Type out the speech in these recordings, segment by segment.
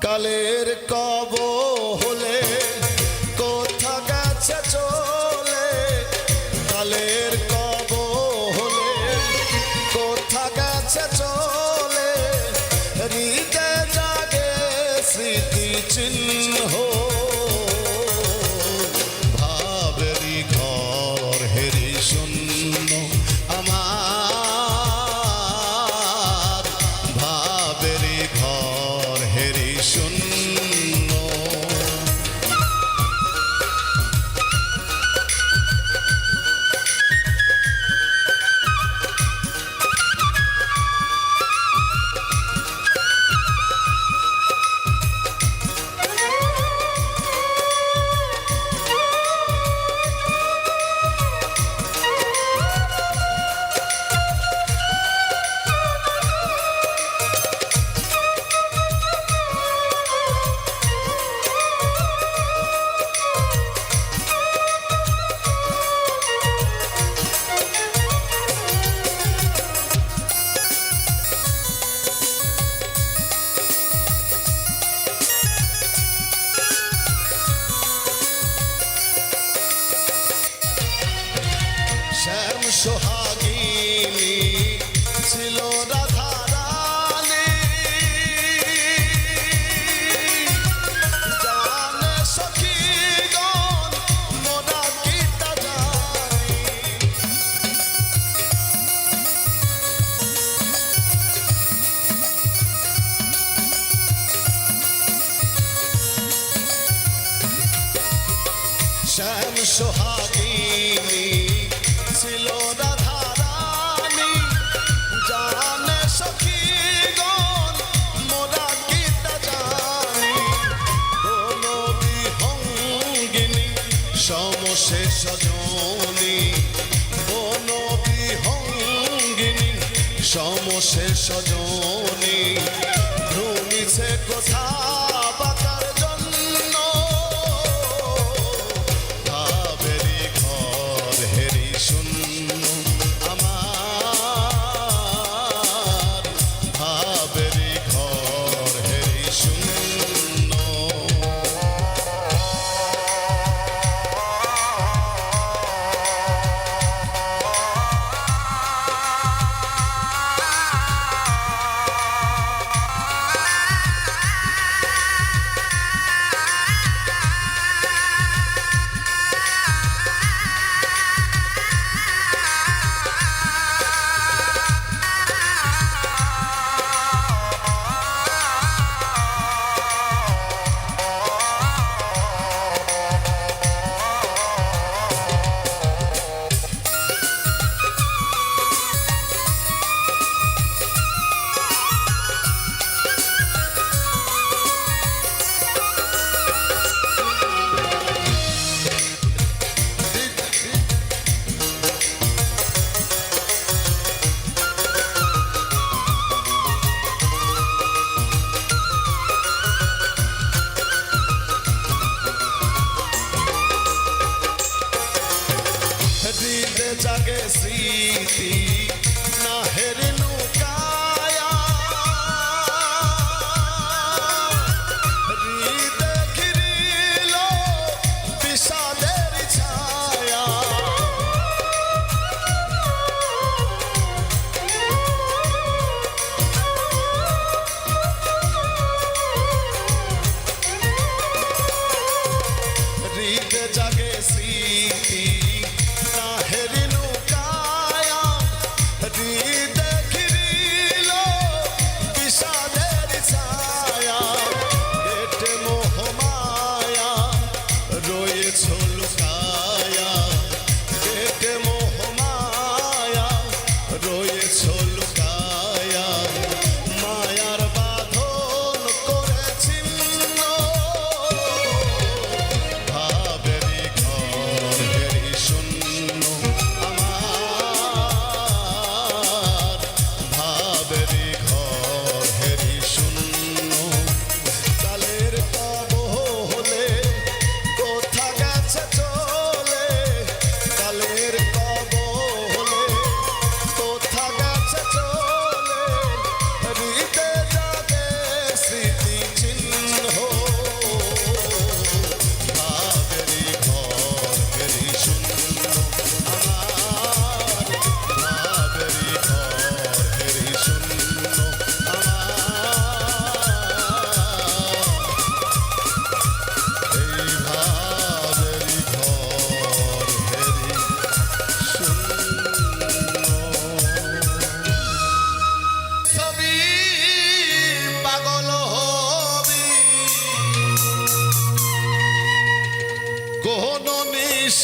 কালের কব হলে কোথা গেছে চলে, কালের কব হলে কোথা গেছে চলে, হৃদয় জাগে স্মৃতি চিহ্ন, ভাবেরি ঘর হেরি শূন্য আমার, ভাবেরি ঘর হেরি শূন্য। শ্যাম সোহাগিনী ছিল রাধা রানী, জানে সখীগণ মোরা কি তা জানি, শ্যাম সোহাগিনী ছিল রাধা রানী, জানে সখীগণ মোরা কি তা জানি, কোন বিহঙ্গিনী সমশেষ জনী, কোন বিহঙ্গিনী সমশেষ জনী, ভ্রমিছে কোথা বাঁচার জন্য, ভাবেরি ঘর হেরি শূন্য আমার, ভাবেরি ঘর হেরি শূন্য। হৃদয় জাগে স্মৃতি নাহের লুকায়া, হৃদয় ঘিরিল বিষাদের ছায়া, হৃদয় জাগে স্মৃতি নাহের লুকায়া,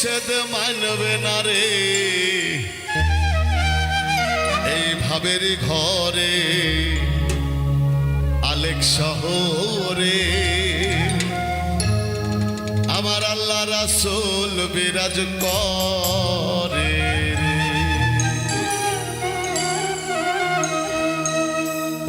নিষেধ মানবে না রে এই ভাবের ঘরে আলেক শহরে আমার আল্লাহ রাসূল বিরাজ করে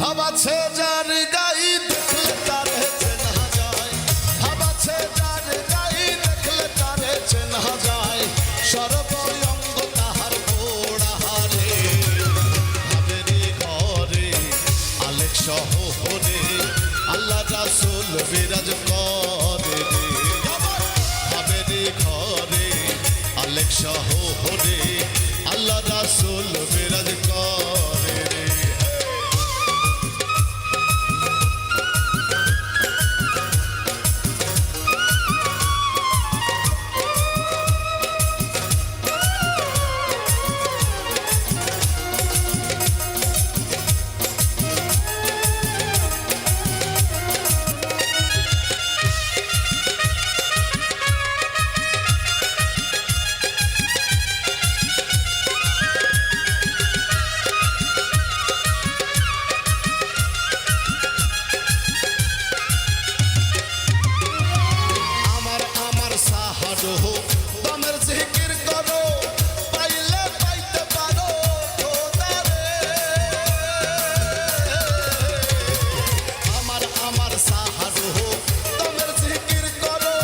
ভাবাছে যার গাই দেখলে তার চেনা যায় ভাবাছে যার গাই দেখলে তার চেনা যায় সর্বঙ্গ তাহার পোড়াহারে ভাবেরি ঘরে আলেক শহরে আল্লাহ রাসূল বিরাজ করে ভাবেরি ঘরে আলেক শহরে আল্লাহ রাসূল বিরাজ করে দমের জিকির করো পাইলে পাইতে পারো খোদারে আমার সাহারো দমের জিকির করো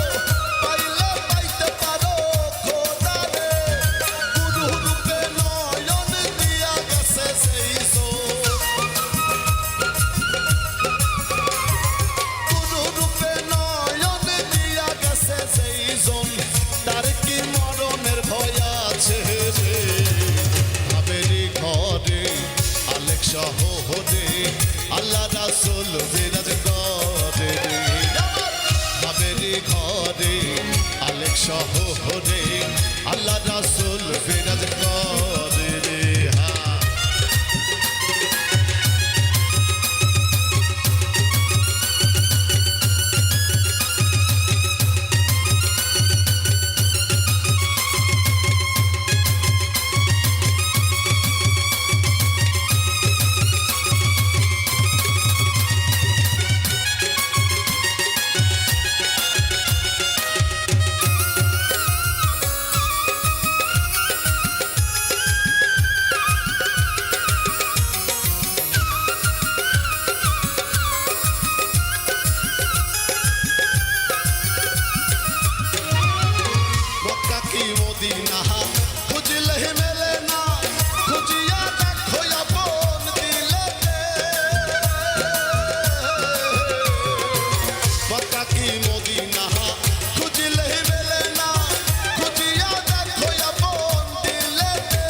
পাইলে পাইতে পারো খোদারে গুরু রূপে নয়ন দিয়া গেছে সেই গুরু রূপে নয়ন দিয়া গেছে সেই তার কি মরণের ভয় আছে রে ভাবেরি ঘরে আলেক শহরে আল্লাহ রাসূল বিরাজ করে ভাবেরি ঘরে আলেক শহরে আল্লাহ রাসূল বিরাজ করে মদিনা খুঁজলে মেলে না খুঁজিয়া দেখো আপন দিলেতে মক্কা কি মদিনা খুঁজলে মেলে না খুঁজিয়া দেখো আপন দিলেতে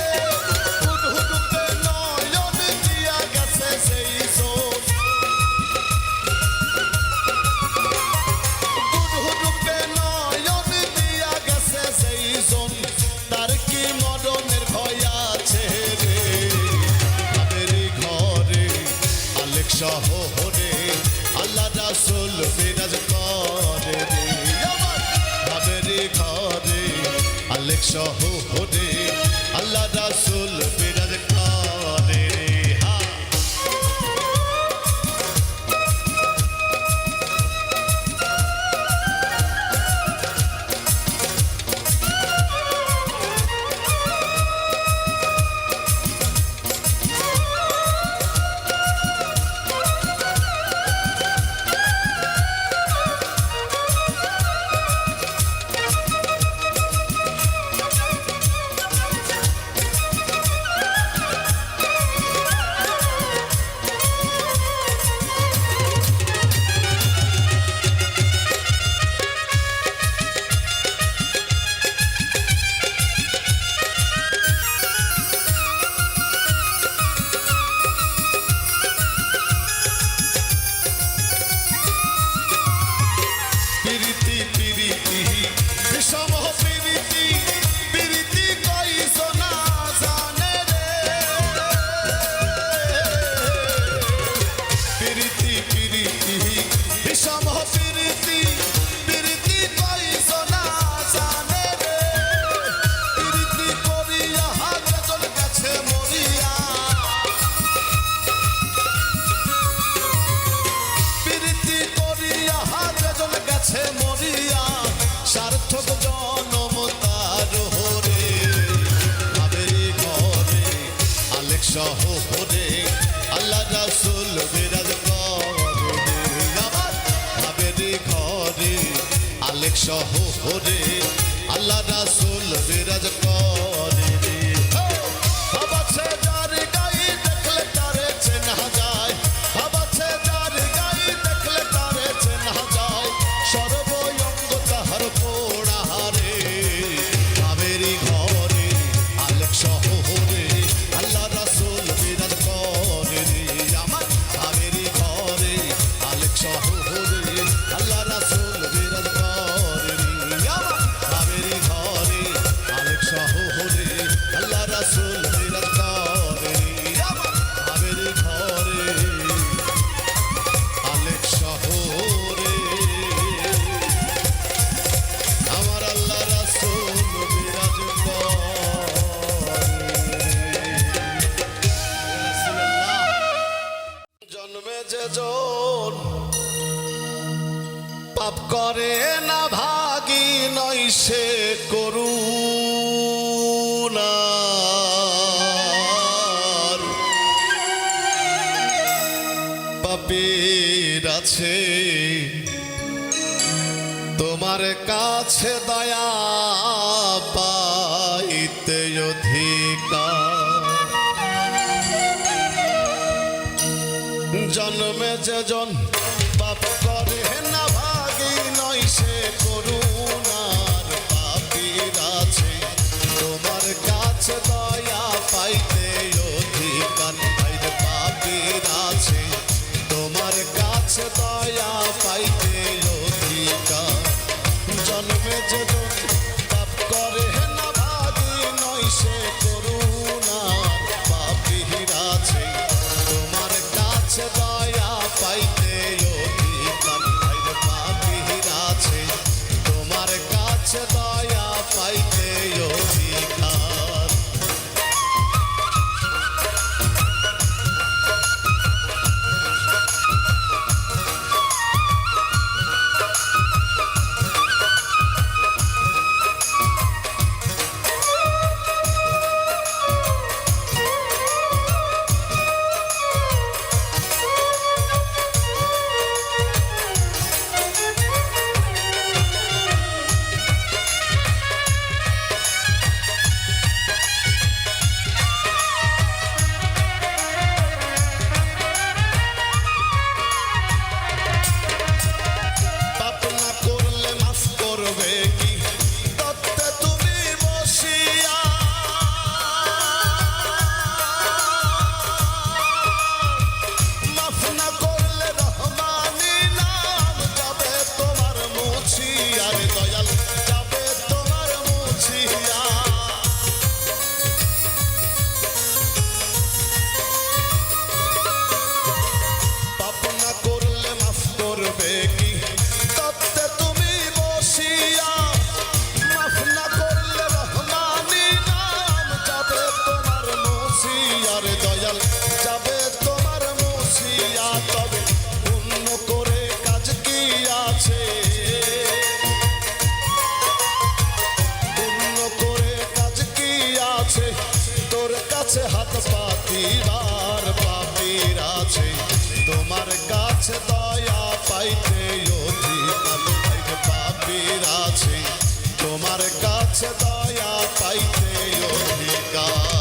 হুদহুদে নয়ন দিয়া গেছে সেই সোন হুদহুদে নয়ন দিয়া গেছে সেই সোন তার কি মরণের ভয় আছে রে ভাবেরি ঘরে আলেক শহরে আল্লাহ রাসূল বিরাজ করে রে ভাবেরি ঘরে আলেক শহরে আল্লাহ রাসূল বিরাজ করে রে গেছে মরিয়া সার্থক জনম তার হরে ভাবেরি ঘরে আলেক শহরে আল্লাহ রাসূল বিরাজ করে আমার ভাবেরি ঘরে আলেক শহরে আল্লাহ রাসূল বিরাজ করে পাপ করে না ভাগী নয় সে করুণার পাপীর আছে তোমার কাছে দয়া পাইতে অধিকার জন্মে যেজন পাপ করে না ভাগী নয় সে করুণার পাপীর আছে তোমার কাছে দয়া পাইতে অধিকার পাপীর আছে তোমার কাছে দয়া পাইতে অধিকার জন্মে যেজন পাপ করে না ভাগী নয় সে করুণার পাপীর আছে তোমার কাছে দয়া পাইতে অধিকার পাপীর আছে তোমার কাছে দয়া পাইতে অধিকার হাত পাতিবার পাপীর আছে তোমার কাছে দয়া পাইতে অধিকার পাপীর আছে তোমার কাছে দয়া পাইতে অধিকার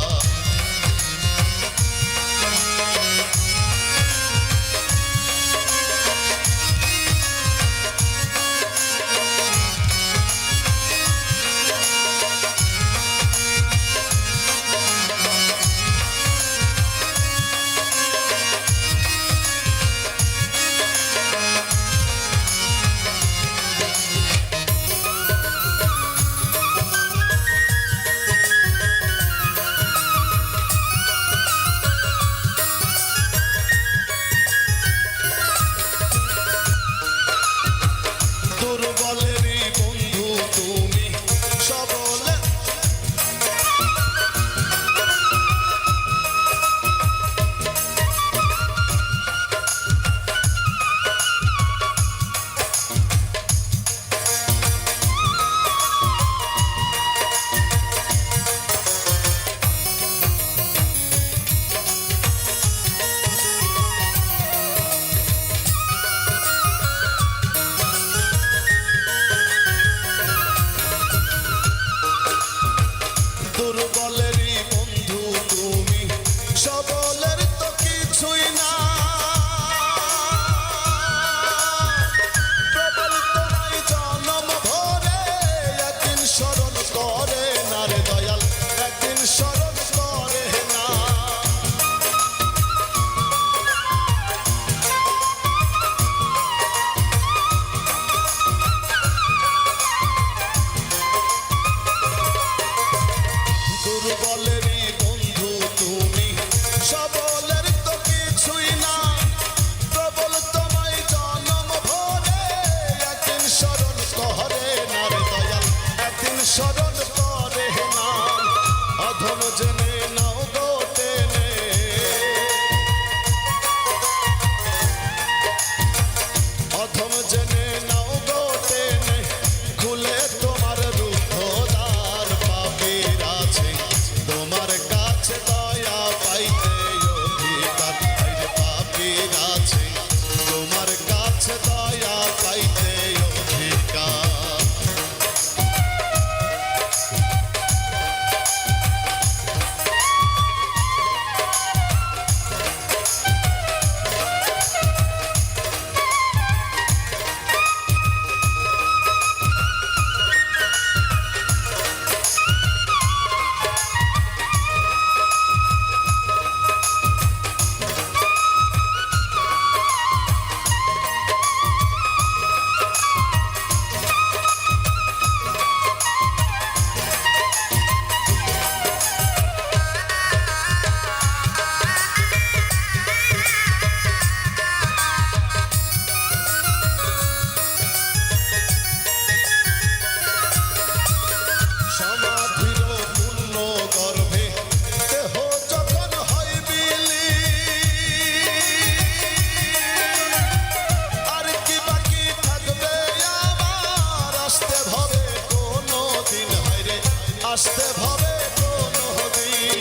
আসতে ভবে কোনো দিন।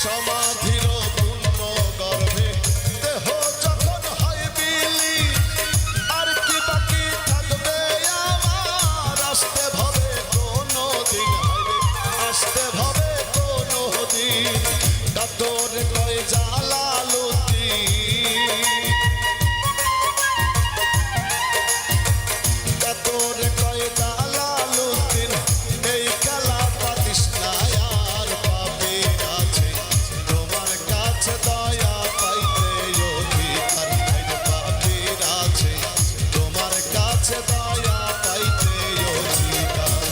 সমাধির পূর্ণ গর্ভে দেহ যখন হয় বিলি, আর কি বাকি থাকবে আমার? আসতে ভবে কোনো দিন, আসতে ভবে কোনো দিন। কাতর কয় জালালুদ্দিন, কাতর কয় জালালুদ্দিন, এই খেলা পাতিস না আর পাপের আছে তোমার কাছে দয়া পাইতে অধিকার নাই রে। পাপের আছে তোমার কাছে দয়া পাইতে অধিকার।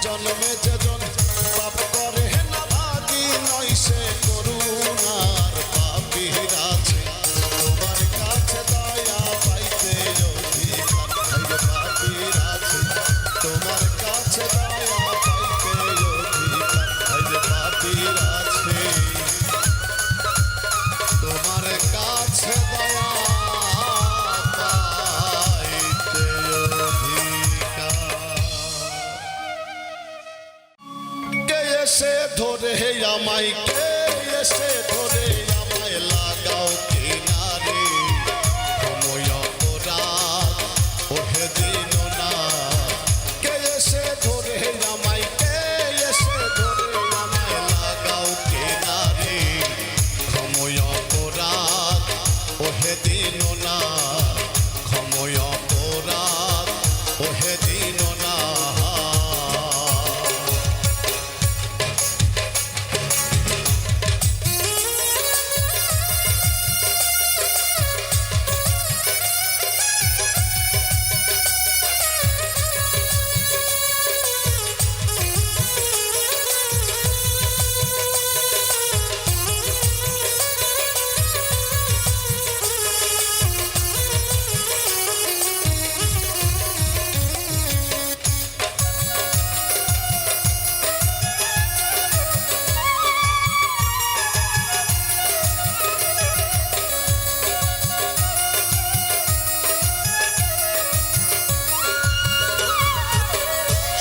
জন্মে যেজন পাপ করে না ভাগী নয় সে করুণার। পাপীর আছে তোমার কাছে দয়া পাইতে অধিকার নাই রে। পাপীর আছে তোমার কাছে দয়া পাইতে অধিকার নাই রে। পাপীর আছে তোমার কাছে দয়া পাইতে অধিকার। কে এসে ধরে আমায়, কে এসে ধরে আমায় লাগাও কিনারে। সময় অপরাধ ওহে দিন না, কে এসে ধরে আমায়, কে এসে ধরে আমায় লাগাও কিনারে। সময় অপরাধ ওহে দিন না, সময় অপরাধ ওহে দিন না।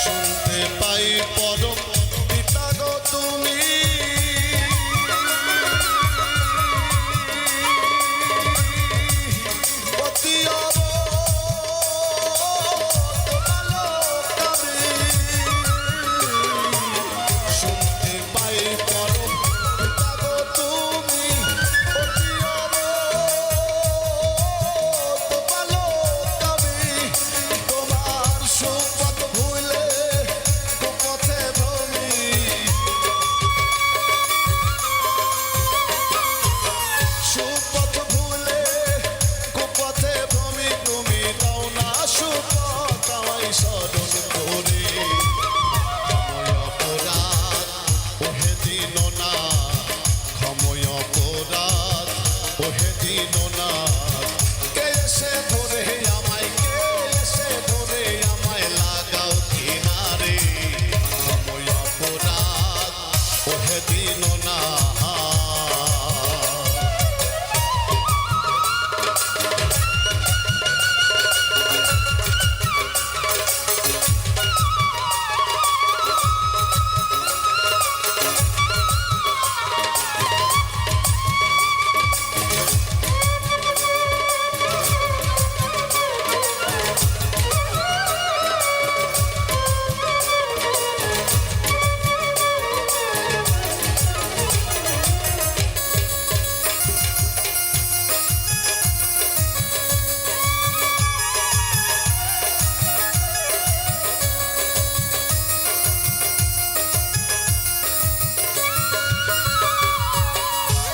শুনতে পাই পরম পিতা গো তুমি, অতি অবতালোকামী। শুনতে পাই পরম পিতা গো তুমি, অতি অবতালোকামী। তোমার সুপথ ভুলে কুপথে ভ্রমি, সুপথ ভুলে কুপথে ভ্রমি। তুমি দাও না সুপথ আমায় স্মরণ করে। ক্ষময় অপরাধ ওহে দিন না, ক্ষময় অপরাধ ওহে দিন না। কে এসে ধরে আমায়, কে এসে ধরে আমায় লাগাও কিনারে। ক্ষময় অপরাধ ওহে দিন না।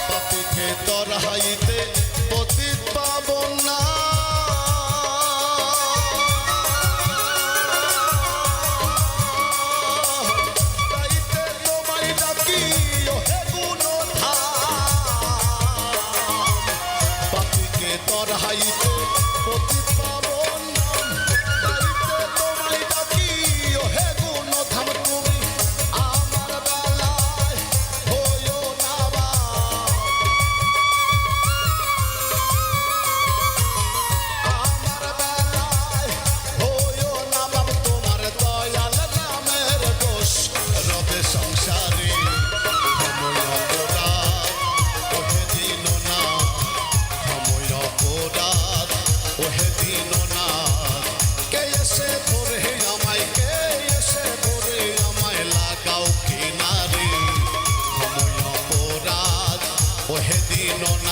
পাপীকে তরহাইতে পতিত পাবন না, তাইতে তোমায় ডাকি ওহে গুণধাম। পাপীকে তরহাইতে পতিত পাবন না, তাইতে তোমায় ডাকি ওহে গুণধাম। তুমি আমার বেলায় হইও না বা, আমার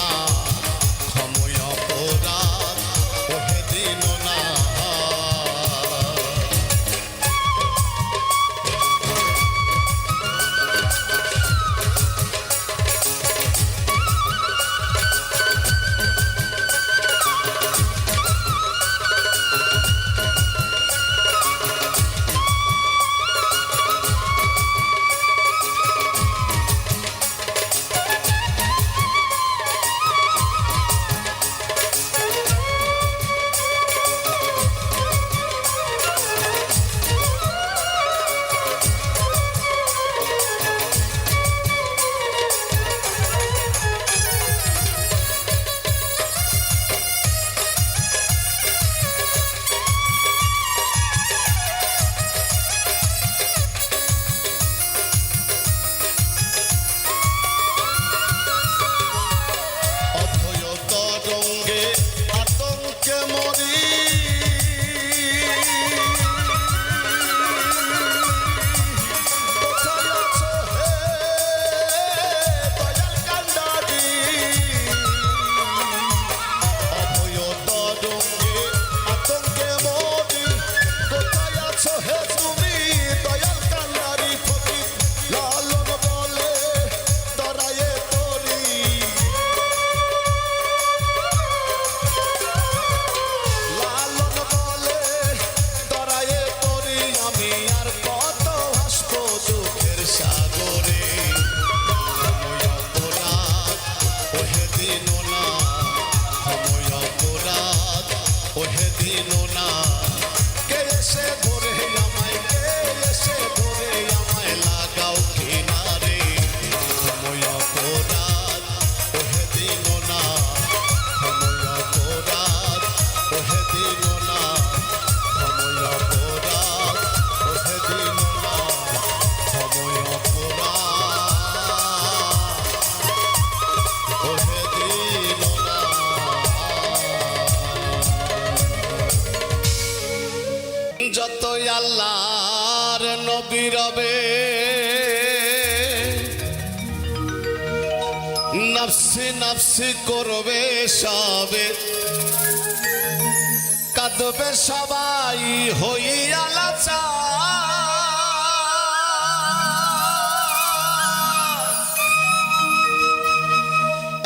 না ক্ষময় অপরাধ ওহে দিন না যতই আল্লাহর নবী রবে নফসি নফসি করবে সবে কাঁদবে সবাই হইয়া লাচার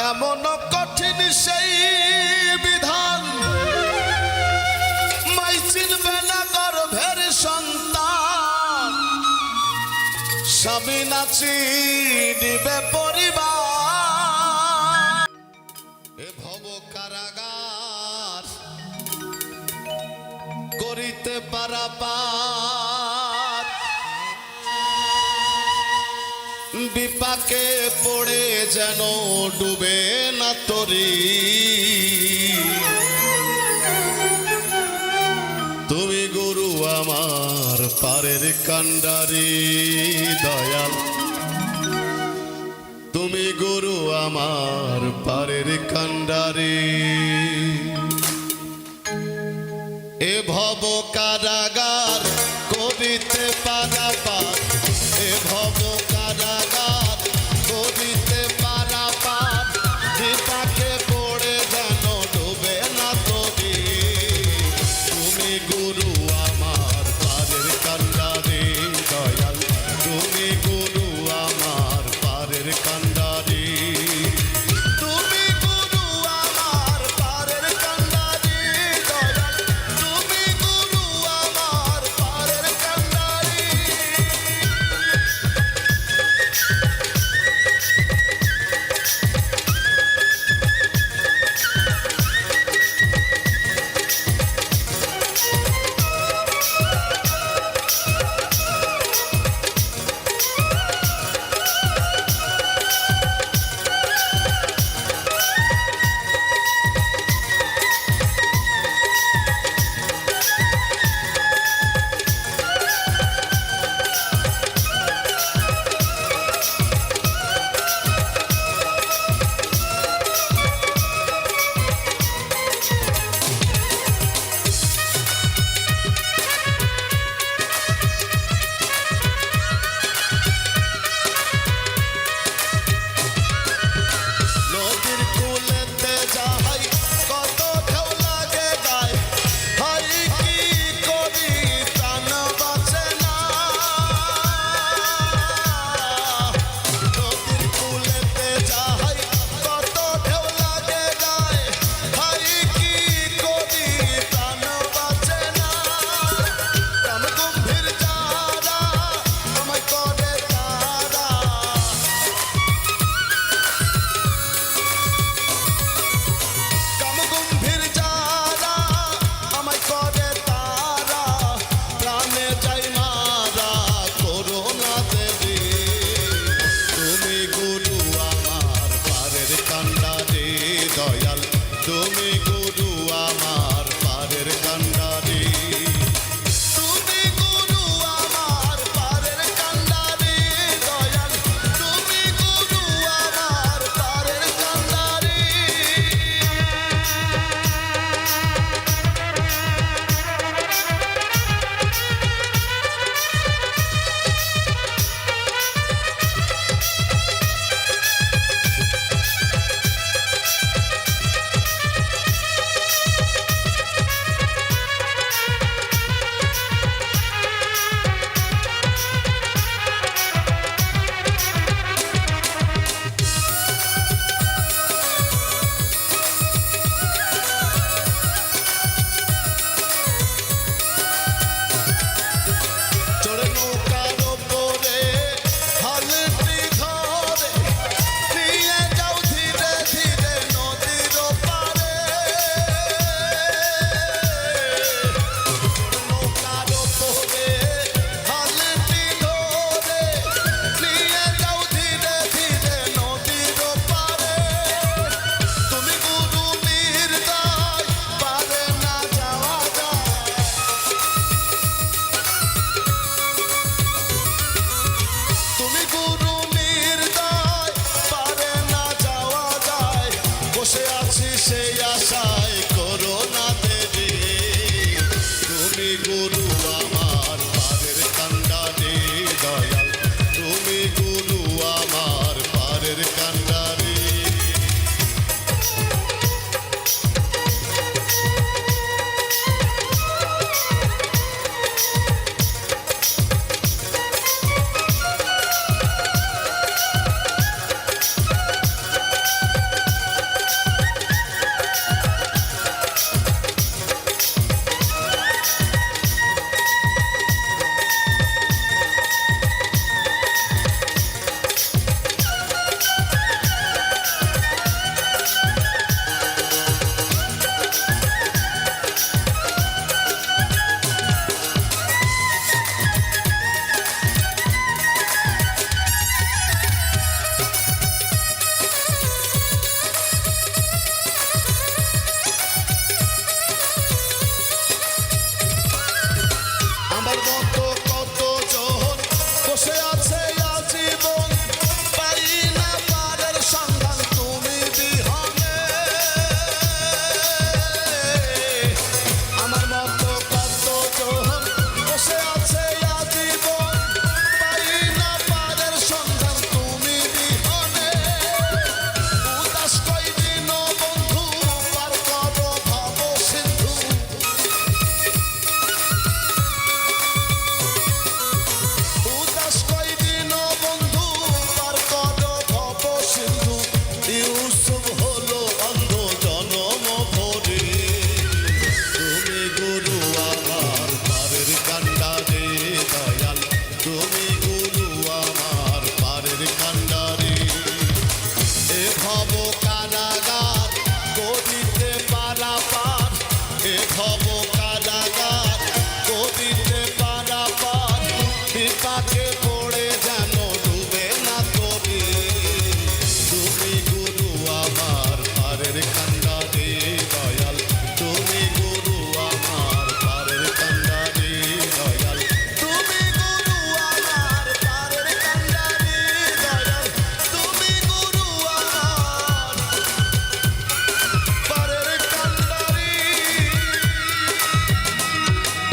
এমন কঠিন সেই বিধান মাই চিনবে না গর্ভের সন্তান স্বামী না চিনিবে পরিবার এ ভব কারাগার করিতে পারাপার বিপাকে পড়ে যেন ডুবে না তরি তুমি গুরু আমার পারের কান্ডারি দয়াল তুমি গুরু আমার পারের কান্ডারি এ ভব কারাগার করিতে পারাপার এ ভব কারাগার করিতে পারাপার বিপাকে